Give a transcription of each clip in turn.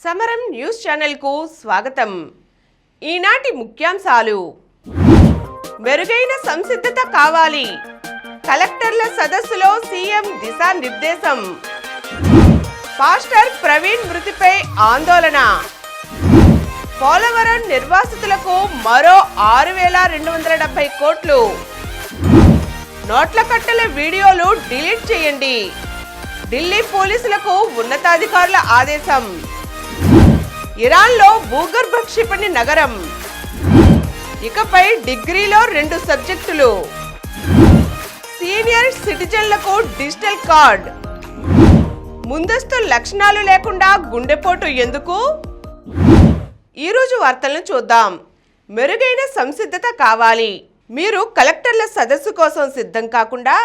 సమరం news channel కు స్వాగతం. ఈనాటి ముఖ్యాంశాలు: మెరుగైన సంసిద్ధత కావాలి, కలెక్టర్ల సదస్సులో సీఎం దిశానిర్దేశం. పాస్టర్ ప్రవీణ్ మృతిపై ఆందోళన. పోలవరం నిర్వాసితులకు మరో 6,270 కోట్లు. నోట్ల కట్టల వీడియోలు డిలీట్ చేయండి. ఢిల్లీ పోలీసులకు ఉన్నతాధికారుల ఆదేశం. ఇరాన్లో భూగర్భ క్షిపణి నగరం. ఇకపై డిగ్రీలో 2 సబ్జెక్టులు. సీనియర్ సిటిజన్లకు డిజిటల్ కార్డ్. ముందస్తు లక్షణాలు లేకుండా గుండెపోటు ఎందుకు? ఈరోజు వార్తలను చూద్దాం. మెరుగైన సంసిద్ధత కావాలి. మీరు కలెక్టర్ల సదస్సు కోసం సిద్ధం కాకుండా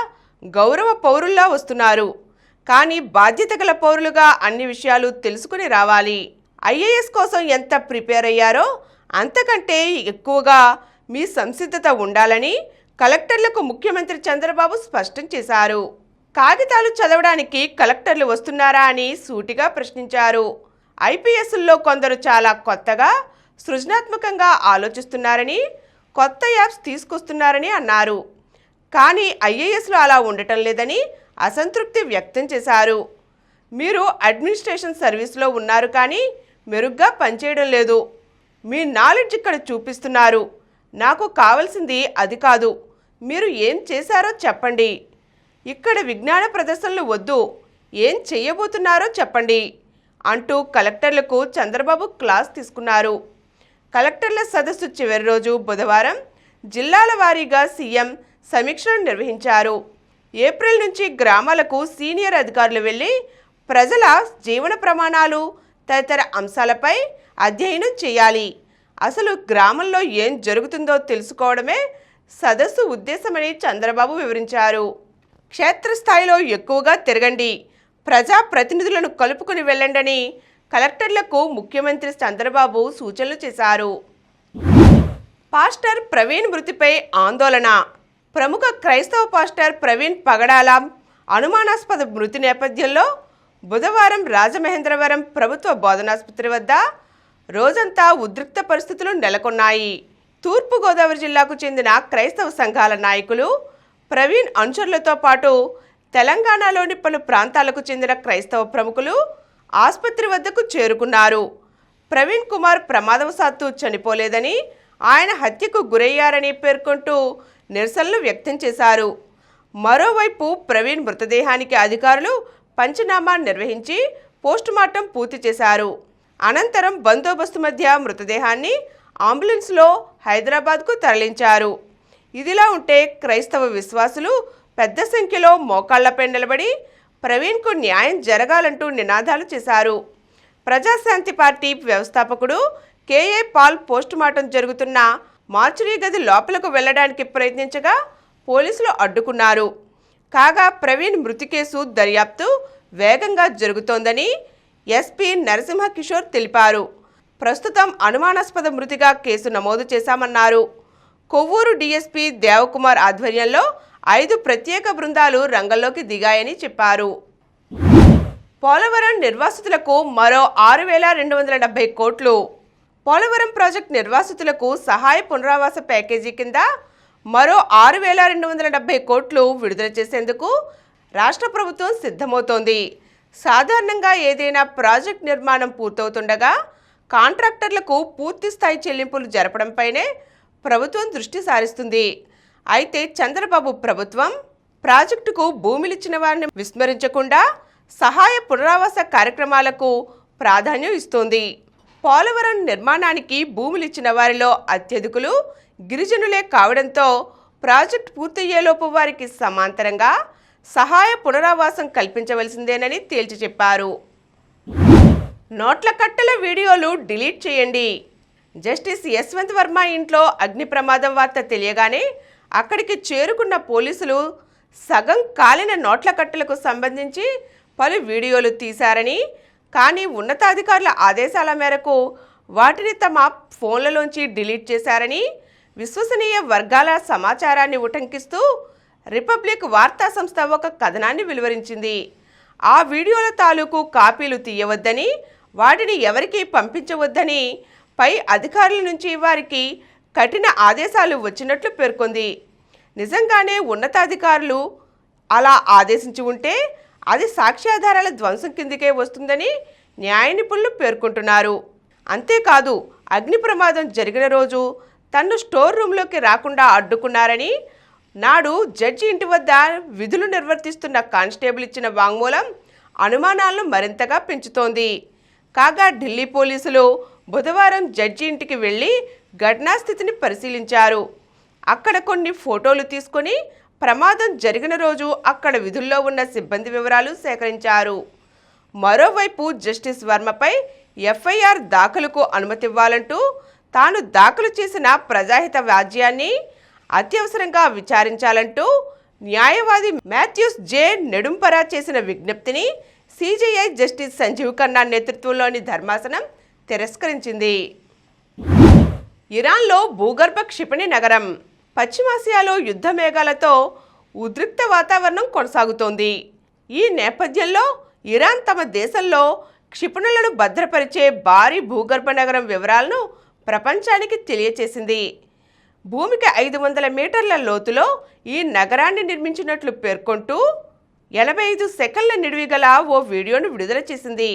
గౌరవ పౌరుల్లా వస్తున్నారు. కానీ బాధ్యత గల పౌరులుగా అన్ని విషయాలు తెలుసుకుని రావాలి. ఐఏఎస్ కోసం ఎంత ప్రిపేర్ అయ్యారో అంతకంటే ఎక్కువగా మీ సంసిద్ధత ఉండాలని కలెక్టర్లకు ముఖ్యమంత్రి చంద్రబాబు స్పష్టం చేశారు. కాగితాలు చదవడానికి కలెక్టర్లు వస్తున్నారా అని సూటిగా ప్రశ్నించారు. ఐపీఎస్ల్లో కొందరు చాలా కొత్తగా సృజనాత్మకంగా ఆలోచిస్తున్నారని, కొత్త యాప్స్ తీసుకొస్తున్నారని అన్నారు. కానీ ఐఏఎస్లు అలా ఉండటం లేదని అసంతృప్తి వ్యక్తం చేశారు. మీరు అడ్మినిస్ట్రేషన్ సర్వీస్లో ఉన్నారు కానీ మెరుగ్గా పనిచేయడం లేదు. మీ నాలెడ్జ్ ఇక్కడ చూపిస్తున్నారు. నాకు కావాల్సింది అది కాదు, మీరు ఏం చేశారో చెప్పండి. ఇక్కడ విజ్ఞాన ప్రదర్శనలు వద్దు, ఏం చేయబోతున్నారో చెప్పండి అంటూ కలెక్టర్లకు చంద్రబాబు క్లాస్ తీసుకున్నారు. కలెక్టర్ల సదస్సు చివరి రోజు బుధవారం జిల్లాల వారీగా సీఎం సమీక్షను నిర్వహించారు. ఏప్రిల్ నుంచి గ్రామాలకు సీనియర్ అధికారులు వెళ్లి ప్రజల జీవన ప్రమాణాలు తదితర అంశాలపై అధ్యయనం చేయాలి. అసలు గ్రామంలో ఏం జరుగుతుందో తెలుసుకోవడమే సదస్సు ఉద్దేశమని చంద్రబాబు వివరించారు. క్షేత్రస్థాయిలో ఎక్కువగా తిరగండి, ప్రజా ప్రతినిధులను కలుపుకుని వెళ్ళండని కలెక్టర్లకు ముఖ్యమంత్రి చంద్రబాబు సూచనలు చేశారు. పాస్టర్ ప్రవీణ్ మృతిపై ఆందోళన. ప్రముఖ క్రైస్తవ పాస్టర్ ప్రవీణ్ పగడాల అనుమానాస్పద మృతి నేపథ్యంలో బుధవారం రాజమహేంద్రవరం ప్రభుత్వ బోధనాసుపత్రి వద్ద రోజంతా ఉద్రిక్త పరిస్థితులు నెలకొన్నాయి. తూర్పుగోదావరి జిల్లాకు చెందిన క్రైస్తవ సంఘాల నాయకులు, ప్రవీణ్ అనుచరులతో పాటు తెలంగాణలోని పలు ప్రాంతాలకు చెందిన క్రైస్తవ ప్రముఖులు ఆసుపత్రి వద్దకు చేరుకున్నారు. ప్రవీణ్ కుమార్ ప్రమాదవశాత్తు చనిపోలేదని, ఆయన హత్యకు గురయ్యారని పేర్కొంటూ నిరసనలు వ్యక్తం చేశారు. మరోవైపు ప్రవీణ్ మృతదేహానికి అధికారులు పంచనామా నిర్వహించి పోస్టుమార్టం పూర్తి చేశారు. అనంతరం బందోబస్తు మధ్య మృతదేహాన్ని అంబులెన్స్లో హైదరాబాద్కు తరలించారు. ఇదిలా ఉంటే క్రైస్తవ విశ్వాసులు పెద్ద సంఖ్యలో మోకాళ్లపై నిలబడి ప్రవీణ్కు న్యాయం జరగాలంటూ నినాదాలు చేశారు. ప్రజాశాంతి పార్టీ వ్యవస్థాపకుడు కేఏ పాల్ పోస్టుమార్టం జరుగుతున్న మార్చురీ గది లోపలకు వెళ్లడానికి ప్రయత్నించగా పోలీసులు అడ్డుకున్నారు. కాగా ప్రవీణ్ మృతి కేసు దర్యాప్తు వేగంగా జరుగుతోందని ఎస్పీ నరసింహ కిషోర్ తెలిపారు. ప్రస్తుతం అనుమానాస్పద మృతిగా కేసు నమోదు చేశామన్నారు. కొవ్వూరు డీఎస్పీ దేవకుమార్ ఆధ్వర్యంలో 5 ప్రత్యేక బృందాలు రంగంలోకి దిగాయని చెప్పారు. పోలవరం నిర్వాసితులకు మరో 6,270 కోట్లు. పోలవరం ప్రాజెక్టు నిర్వాసితులకు సహాయ పునరావాస ప్యాకేజీ కింద మరో 6,270 కోట్లు విడుదల చేసేందుకు రాష్ట్ర ప్రభుత్వం సిద్ధమవుతోంది. సాధారణంగా ఏదైనా ప్రాజెక్ట్ నిర్మాణం పూర్తవుతుండగా కాంట్రాక్టర్లకు పూర్తి స్థాయి చెల్లింపులు జరపడంపైనే ప్రభుత్వం దృష్టి సారిస్తుంది. అయితే చంద్రబాబు ప్రభుత్వం ప్రాజెక్టుకు భూమిలిచ్చిన వారిని విస్మరించకుండా సహాయ పునరావాస కార్యక్రమాలకు ప్రాధాన్యం ఇస్తోంది. పోలవరం నిర్మాణానికి భూములిచ్చిన వారిలో అత్యధికులు గిరిజనులే కావడంతో ప్రాజెక్టు పూర్తయ్యేలోపు వారికి సమాంతరంగా సహాయ పునరావాసం కల్పించవలసిందేనని తేల్చి చెప్పారు. నోట్ల కట్టల వీడియోలు డిలీట్ చేయండి. జస్టిస్ యశ్వంత్ వర్మ ఇంట్లో అగ్ని ప్రమాదం వార్త తెలియగానే అక్కడికి చేరుకున్న పోలీసులు సగం కాలిన నోట్ల కట్టలకు సంబంధించి పలు వీడియోలు తీశారని, కానీ ఉన్నతాధికారుల ఆదేశాల మేరకు వాటిని తమ ఫోన్లలోంచి డిలీట్ చేశారని విశ్వసనీయ వర్గాల సమాచారాన్ని ఉటంకిస్తూ రిపబ్లిక్ వార్తా సంస్థ ఒక కథనాన్ని వెలువరించింది. ఆ వీడియోల తాలూకు కాపీలు తీయవద్దని వాటిని ఎవరికీ పంపించవద్దని పై అధికారుల నుంచి వారికి కఠిన ఆదేశాలు వచ్చినట్లు పేర్కొంది. నిజంగానే ఉన్నతాధికారులు అలా ఆదేశించి ఉంటే అది సాక్ష్యాధారాల ధ్వంసం కిందికే వస్తుందని న్యాయ నిపుణులు పేర్కొంటున్నారు. అంతేకాదు అగ్ని ప్రమాదం జరిగిన రోజు తన్ను స్టోర్ రూమ్లోకి రాకుండా అడ్డుకున్నారని నాడు జడ్జి ఇంటి వద్ద విధులు నిర్వర్తిస్తున్న కానిస్టేబుల్ ఇచ్చిన వాంగ్మూలం అనుమానాలను మరింతగా పెంచుతోంది. కాగా ఢిల్లీ పోలీసులు బుధవారం జడ్జి ఇంటికి వెళ్లి ఘటనా స్థితిని పరిశీలించారు. అక్కడ కొన్ని ఫోటోలు తీసుకొని ప్రమాదం జరిగిన రోజు అక్కడ విధుల్లో ఉన్న సిబ్బంది వివరాలు సేకరించారు. మరోవైపు జస్టిస్ వర్మపై ఎఫ్ఐఆర్ దాఖలుకు అనుమతివ్వాలంటూ తాను దాఖలు చేసిన ప్రజాహిత వ్యాజ్యాన్ని అత్యవసరంగా విచారించాలంటూ న్యాయవాది మాథ్యూస్ జే నెడుంపరా చేసిన విజ్ఞప్తిని సిజేఐ జస్టిస్ సంజీవ్ ఖన్నా నేతృత్వంలోని ధర్మాసనం తిరస్కరించింది. ఇరాన్లో భూగర్భ క్షిపణి నగరం. పశ్చిమాసియాలో యుద్ధ మేఘాలతో ఉద్రిక్త వాతావరణం కొనసాగుతోంది. ఈ నేపథ్యంలో ఇరాన్ తమ దేశంలో క్షిపణులను భద్రపరిచే భారీ భూగర్భ నగరం వివరాలను ప్రపంచానికి తెలియచేసింది. భూమికి 500 మీటర్ల లోతులో ఈ నగరాన్ని నిర్మించినట్లు పేర్కొంటూ 85 సెకన్ల నిడివి గల ఓ వీడియోను విడుదల చేసింది.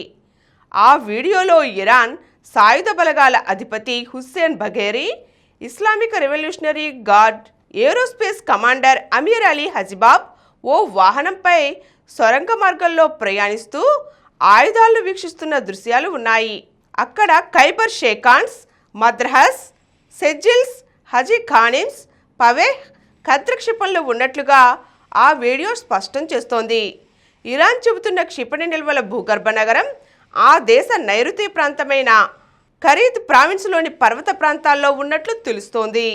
ఆ వీడియోలో ఇరాన్ సాయుధ బలగాల అధిపతి Hossein Bagheri, Islamic Revolutionary Guard aerospace commander Amir Ali హజిబాబ్ ఓ వాహనంపై సొరంగ మార్గంలో ప్రయాణిస్తూ ఆయుధాలను వీక్షిస్తున్న దృశ్యాలు ఉన్నాయి. అక్కడ ఖైబర్ షేకాన్స్, మద్రహస్, సెజిల్స్, హజీ ఖానిమ్స్, పవేహ్, ఖద్ర క్షిపణులు ఉన్నట్లుగా ఆ వీడియో స్పష్టం చేస్తోంది. ఇరాన్ చెబుతున్న క్షిపణి నిల్వల భూగర్భ నగరం ఆ దేశ నైరుతి ప్రాంతమైన ఖరీద్ ప్రావిన్స్లోని పర్వత ప్రాంతాల్లో ఉన్నట్లు తెలుస్తోంది.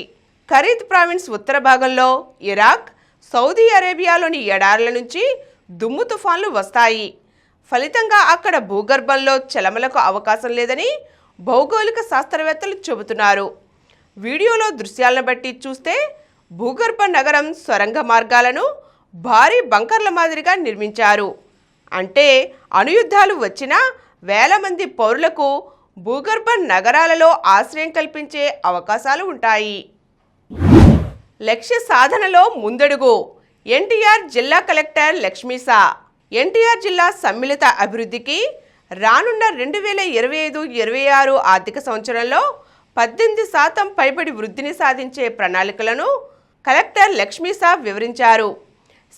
ఖరీద్ ప్రావిన్స్ ఉత్తర భాగంలో ఇరాక్, సౌదీ అరేబియాలోని ఎడారుల నుంచి దుమ్ము తుఫాన్లు వస్తాయి. ఫలితంగా అక్కడ భూగర్భంలో చలమలకు అవకాశం లేదని భౌగోళిక శాస్త్రవేత్తలు చెబుతున్నారు. వీడియోలో దృశ్యాలను బట్టి చూస్తే భూగర్భ నగరం సొరంగ మార్గాలను భారీ బంకర్ల మాదిరిగా నిర్మించారు. అంటే అణుయుద్ధాలు వచ్చినా వేల మంది పౌరులకు భూగర్భ నగరాలలో ఆశ్రయం కల్పించే అవకాశాలు ఉంటాయి. లక్ష్య సాధనలో ముందడుగు. ఎన్టీఆర్ జిల్లా కలెక్టర్ లక్ష్మీసా. ఎన్టీఆర్ జిల్లా సమ్మిళిత అభివృద్ధికి రానున్న 2025-26 ఆర్థిక సంవత్సరంలో 18% పైబడి వృద్ధిని సాధించే ప్రణాళికలను కలెక్టర్ లక్ష్మీసా వివరించారు.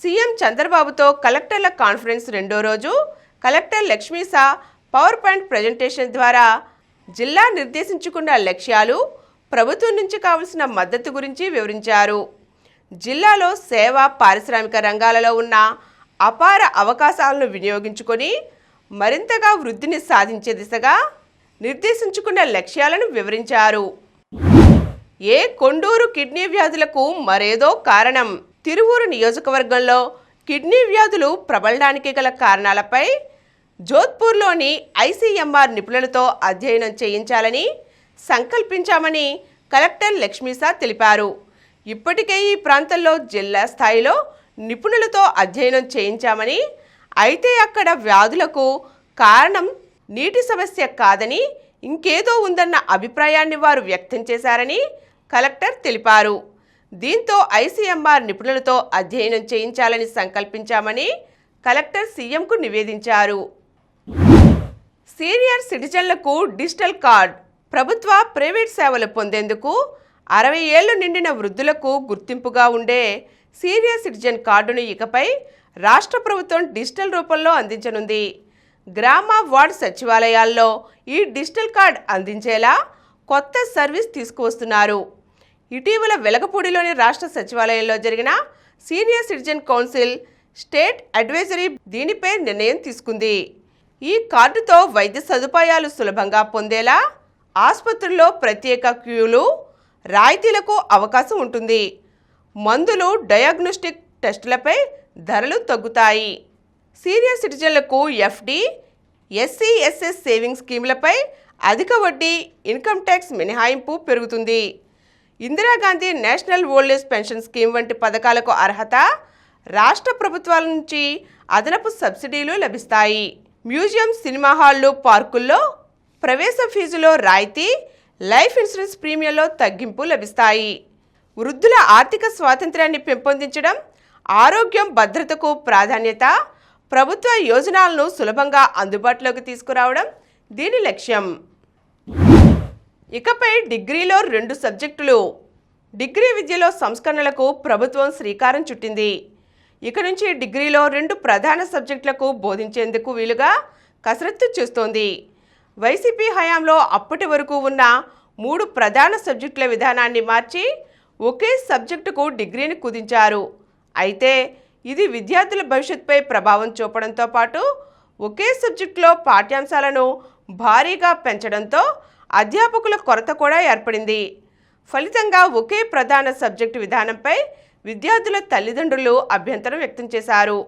సీఎం చంద్రబాబుతో కలెక్టర్ల కాన్ఫరెన్స్ రెండో రోజు collector Lakshmisha power point presentation ద్వారా జిల్లా నిర్దేశించుకున్న లక్ష్యాలు, ప్రభుత్వం నుంచి కావలసిన మద్దతు గురించి వివరించారు. జిల్లాలో సేవ, పారిశ్రామిక రంగాలలో ఉన్న అపార అవకాశాలను వినియోగించుకొని మరింతగా వృద్ధిని సాధించే దిశగా నిర్దేశించుకున్న లక్ష్యాలను వివరించారు. కొండూరు కిడ్నీ వ్యాధులకు మరేదో కారణం. తిరువూరు నియోజకవర్గంలో కిడ్నీ వ్యాధులు ప్రబలడానికి గల కారణాలపై జోధ్పూర్లోని ఐసీఎంఆర్ నిపుణులతో అధ్యయనం చేయించాలని సంకల్పించామని కలెక్టర్ లక్ష్మీసా తెలిపారు. ఇప్పటికే ఈ ప్రాంతంలో జిల్లా స్థాయిలో నిపుణులతో అధ్యయనం చేయించామని, అయితే అక్కడ వ్యాధులకు కారణం నీటి సమస్య కాదని ఇంకేదో ఉందన్న అభిప్రాయాన్ని వారు వ్యక్తం చేశారని కలెక్టర్ తెలిపారు. దీంతో ఐసీఎంఆర్ నిపుణులతో అధ్యయనం చేయించాలని సంకల్పించామని కలెక్టర్ సీఎంకు నివేదించారు. సీనియర్ సిటిజన్లకు డిజిటల్ కార్డ్. ప్రభుత్వ, ప్రైవేట్ సేవలు పొందేందుకు 60 ఏళ్లు నిండిన వృద్ధులకు గుర్తింపుగా ఉండే సీనియర్ సిటిజన్ కార్డును ఇకపై రాష్ట్ర ప్రభుత్వం డిజిటల్ రూపంలో అందించనుంది. గ్రామ, వార్డు సచివాలయాల్లో ఈ డిజిటల్ కార్డ్ అందించేలా కొత్త సర్వీస్ తీసుకువస్తున్నారు. ఇటీవల వెలగపూడిలోని రాష్ట్ర సచివాలయంలో జరిగిన senior citizen council state advisory దీనిపై నిర్ణయం తీసుకుంది. ఈ కార్డుతో వైద్య సదుపాయాలు సులభంగా పొందేలా ఆసుపత్రుల్లో ప్రత్యేక క్యూలు, రాయితీలకు అవకాశం ఉంటుంది. మందులు, డయాగ్నోస్టిక్ టెస్టులపై ధరలు తగ్గుతాయి. సీనియర్ సిటిజన్లకు ఎఫ్డి, ఎస్సీఎస్ఎస్ సేవింగ్స్ స్కీములపై అధిక వడ్డీ, ఇన్కమ్ ట్యాక్స్ మినహాయింపు పెరుగుతుంది. Indira Gandhi national old age pension scheme వంటి పథకాలకు అర్హత, రాష్ట్ర ప్రభుత్వాల నుంచి అదనపు సబ్సిడీలు లభిస్తాయి. మ్యూజియం, సినిమా హాళ్లు, పార్కుల్లో ప్రవేశ ఫీజులో రాయితీ, లైఫ్ ఇన్సూరెన్స్ ప్రీమియంలో తగ్గింపు లభిస్తాయి. వృద్ధుల ఆర్థిక స్వాతంత్ర్యాన్ని పెంపొందించడం, ఆరోగ్యం, భద్రతకు ప్రాధాన్యత, ప్రభుత్వ యోజనాలను సులభంగా అందుబాటులోకి తీసుకురావడం దీని లక్ష్యం. ఇకపై డిగ్రీలో 2 సబ్జెక్టులు. డిగ్రీ విద్యలో సంస్కరణలకు ప్రభుత్వం శ్రీకారం చుట్టింది. ఇక నుంచి డిగ్రీలో 2 ప్రధాన సబ్జెక్టులకు బోధించేందుకు వీలుగా కసరత్తు చేస్తోంది. వైసీపీ హయాంలో అప్పటి వరకు ఉన్న 3 ప్రధాన సబ్జెక్టుల విధానాన్ని మార్చి ఒకే సబ్జెక్టుకు డిగ్రీని కుదించారు. అయితే ఇది విద్యార్థుల భవిష్యత్తుపై ప్రభావం చూపడంతో పాటు ఒకే సబ్జెక్టులో పాఠ్యాంశాలను భారీగా పెంచడంతో అధ్యాపకుల కొరత కూడా ఏర్పడింది. ఫలితంగా ఒకే ప్రధాన సబ్జెక్టు విధానంపై విద్యార్థుల తల్లిదండ్రులు అభ్యంతరం వ్యక్తం చేశారు.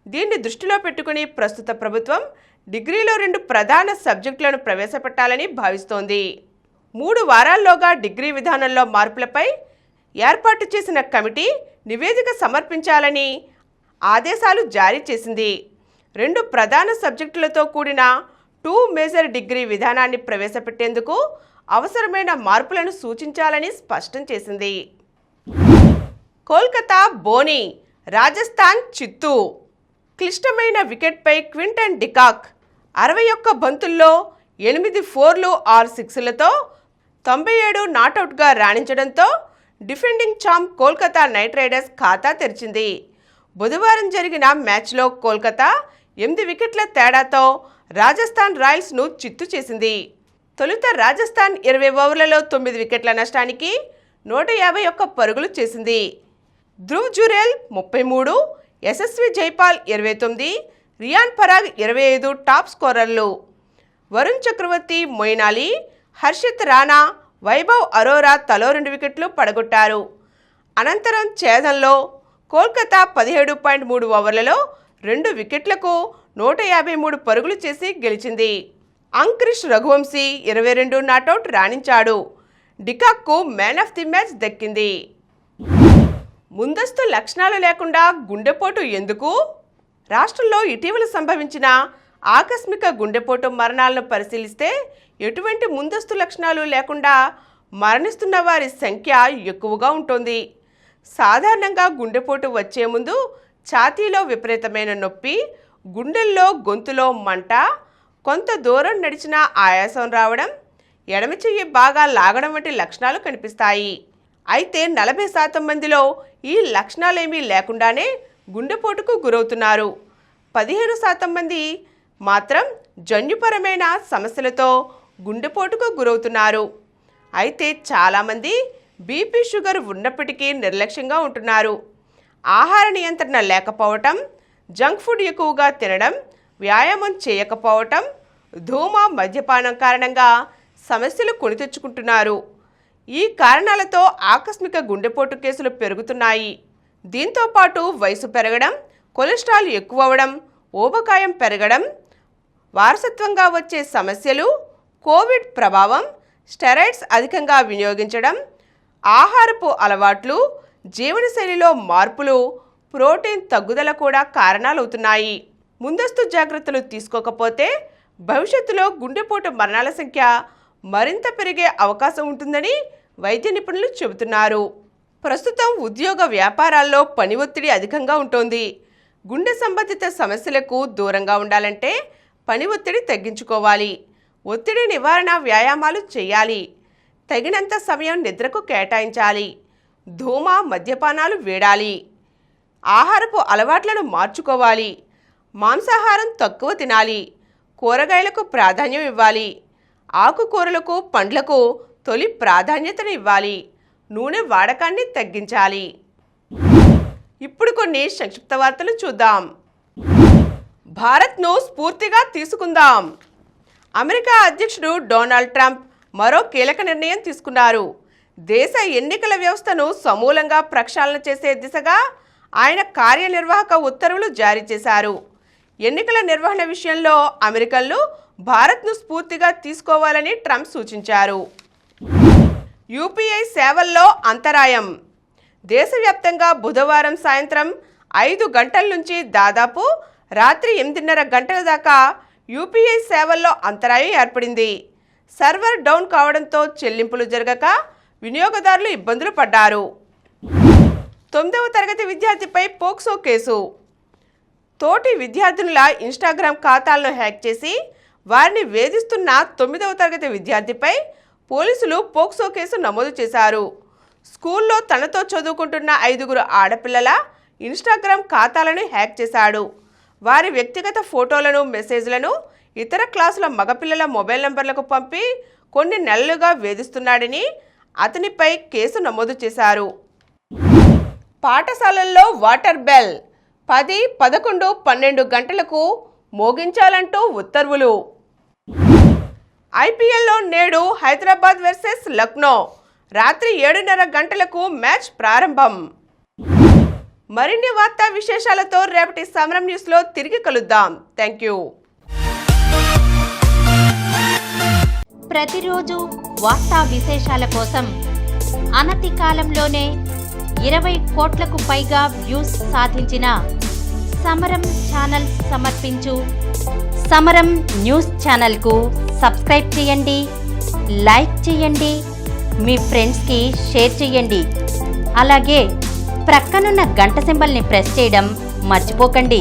దీన్ని దృష్టిలో పెట్టుకుని ప్రస్తుత ప్రభుత్వం డిగ్రీలో 2 ప్రధాన సబ్జెక్టులను ప్రవేశపెట్టాలని భావిస్తోంది. 3 వారాల్లోగా డిగ్రీ విధానంలో మార్పులపై ఏర్పాటు చేసిన కమిటీ నివేదిక సమర్పించాలని ఆదేశాలు జారీ చేసింది. 2 ప్రధాన సబ్జెక్టులతో కూడిన 2 మేజర్ డిగ్రీ విధానాన్ని ప్రవేశపెట్టేందుకు అవసరమైన మార్పులను సూచించాలని స్పష్టం చేసింది. కోల్కతా బోని, రాజస్థాన్ చిత్తూ. క్లిష్టమైన వికెట్పై క్వింటన్ డికాక్ 61 బంతుల్లో 8 4లు 6 6లతో 97 నాటౌట్గా రాణించడంతో defending champ Kolkata Knight Riders ఖాతా తెరిచింది. బుధవారం జరిగిన మ్యాచ్లో కోల్కతా 8 వికెట్ల తేడాతో రాజస్థాన్ రాయల్స్ను చిత్తు చేసింది. తొలుత రాజస్థాన్ 20 ఓవర్లలో 9 వికెట్ల నష్టానికి 151 పరుగులు చేసింది. ధ్రువ్ జురేల్ 33, యశస్వి జైపాల్ 29, రియాన్ పరాగ్ 25 టాప్ స్కోరర్లు. వరుణ్ చక్రవర్తి, మొయిన్ అలీ, హర్షిత్ రాణా, వైభవ్ అరోరా తలో 2 వికెట్లు పడగొట్టారు. అనంతరం ఛేదనలో కోల్కతా 17.3 ఓవర్లలో 2 వికెట్లకు 153 పరుగులు చేసి గెలిచింది. అంక్రిష్ రఘువంశీ 22 నాటౌట్ రాణించాడు. డికాక్కు మ్యాన్ ఆఫ్ ది మ్యాచ్ దక్కింది. ముందస్తు లక్షణాలు లేకుండా గుండెపోటు ఎందుకు? రాష్ట్రంలో ఇటీవల సంభవించిన ఆకస్మిక గుండెపోటు మరణాలను పరిశీలిస్తే ఎటువంటి ముందస్తు లక్షణాలు లేకుండా మరణిస్తున్న వారి సంఖ్య ఎక్కువగా ఉంటుంది. సాధారణంగా గుండెపోటు వచ్చే ముందు ఛాతీలో విపరీతమైన నొప్పి, గుండెల్లో, గొంతులో మంట, కొంత దూరం నడిచినా ఆయాసం రావడం, ఎడమ చెయ్యి బాగా లాగడం వంటి లక్షణాలు కనిపిస్తాయి. అయితే 40% మందిలో ఈ లక్షణాలేమీ లేకుండానే గుండెపోటుకు గురవుతున్నారు. 15% మంది మాత్రం జన్యుపరమైన సమస్యలతో గుండెపోటుకు గురవుతున్నారు. అయితే చాలామంది బీపీ, షుగర్ ఉన్నప్పటికీ నిర్లక్ష్యంగా ఉంటున్నారు. ఆహార నియంత్రణ లేకపోవటం, జంక్ ఫుడ్ ఎక్కువగా తినడం, వ్యాయామం చేయకపోవటం, ధూమ, మద్యపానం కారణంగా సమస్యలు కొని తెచ్చుకుంటున్నారు. ఈ కారణాలతో ఆకస్మిక గుండెపోటు కేసులు పెరుగుతున్నాయి. దీంతో పాటు వయసు పెరగడం, కొలెస్ట్రాల్ ఎక్కువ అవ్వడం, ఊబకాయం పెరగడం, వారసత్వంగా వచ్చే సమస్యలు, కోవిడ్ ప్రభావం, స్టెరాయిడ్స్ అధికంగా వినియోగించడం, ఆహారపు అలవాట్లు, జీవనశైలిలో మార్పులు, ప్రోటీన్ తగ్గుదల కూడా కారణాలవుతున్నాయి. ముందస్తు జాగ్రత్తలు తీసుకోకపోతే భవిష్యత్తులో గుండెపోటు మరణాల సంఖ్య మరింత పెరిగే అవకాశం ఉంటుందని వైద్య నిపుణులు చెబుతున్నారు. ప్రస్తుతం ఉద్యోగ వ్యాపారాల్లో పని ఒత్తిడి అధికంగా ఉంటుంది. గుండె సంబంధిత సమస్యలకు దూరంగా ఉండాలంటే పని ఒత్తిడి తగ్గించుకోవాలి. ఒత్తిడి నివారణ వ్యాయామాలు చేయాలి. తగినంత సమయం నిద్రకు కేటాయించాలి. ధూమ, మద్యపానాలు వీడాలి. ఆహారపు అలవాట్లను మార్చుకోవాలి. మాంసాహారం తక్కువ తినాలి. కూరగాయలకు ప్రాధాన్యం ఇవ్వాలి. ఆకుకూరలకు, పండ్లకు తొలి ప్రాధాన్యతను ఇవ్వాలి. నూనె వాడకాన్ని తగ్గించాలి. ఇప్పుడు కొన్ని సంక్షిప్త వార్తలు చూద్దాం. భారత్ను స్ఫూర్తిగా తీసుకుందాం. అమెరికా అధ్యక్షుడు డొనాల్డ్ ట్రంప్ మరో కీలక నిర్ణయం తీసుకున్నారు. దేశ ఎన్నికల వ్యవస్థను సమూలంగా ప్రక్షాళన చేసే దిశగా ఆయన కార్యనిర్వాహక ఉత్తర్వులు జారీ చేశారు. ఎన్నికల నిర్వహణ విషయంలో అమెరికన్లు భారత్ను స్ఫూర్తిగా తీసుకోవాలని ట్రంప్ సూచించారు. యూపీఐ సేవల్లో అంతరాయం. దేశవ్యాప్తంగా బుధవారం సాయంత్రం 5 గంటల నుంచి దాదాపు రాత్రి 8:30 గంటల దాకా యూపీఐ సేవల్లో అంతరాయం ఏర్పడింది. సర్వర్ డౌన్ కావడంతో చెల్లింపులు జరగక వినియోగదారులు ఇబ్బందులు పడ్డారు. 9వ తరగతి విద్యార్థిపై పోక్సో కేసు. తోటి విద్యార్థినుల ఇన్స్టాగ్రామ్ ఖాతాలను హ్యాక్ చేసి వారిని వేధిస్తున్న 9వ తరగతి విద్యార్థిపై పోలీసులు పోక్సో కేసు నమోదు చేశారు. స్కూల్లో తనతో చదువుకుంటున్న 5 ఆడపిల్లల ఇన్స్టాగ్రామ్ ఖాతాలను హ్యాక్ చేశాడు. వారి వ్యక్తిగత ఫోటోలను, మెసేజ్లను ఇతర క్లాసుల మగపిల్లల మొబైల్ నంబర్లకు పంపి కొన్ని నెలలుగా వేధిస్తున్నాడని అతనిపై కేసు నమోదు చేశారు. పాఠశాలల్లో వాటర్ బెల్ 10, 11, 12 గంటలకు మోగించాలంటూ ఉత్తర్వులు. ఐపీఎల్లో నేడు హైదరాబాద్ వర్సెస్ లక్నో రాత్రి 7:30 గంటలకు మ్యాచ్ ప్రారంభం. మరిన్ని వార్తా విశేషాలతో రేపటి సమరం న్యూస్లో తిరిగి కలుద్దాం. Thank you. ప్రతిరోజు వార్తా విశేషాల కోసం అనతి కాలంలోనే 20 కోట్లకు పైగా వ్యూస్ సాధించిన సమరం ఛానల్ సమర్పించు సమరం న్యూస్ ఛానల్కు సబ్స్క్రైబ్ చేయండి, లైక్ చేయండి, మీ ఫ్రెండ్స్కి షేర్ చేయండి. అలాగే ప్రక్కనున్న గంట సింబల్ని ప్రెస్ చేయడం మర్చిపోకండి.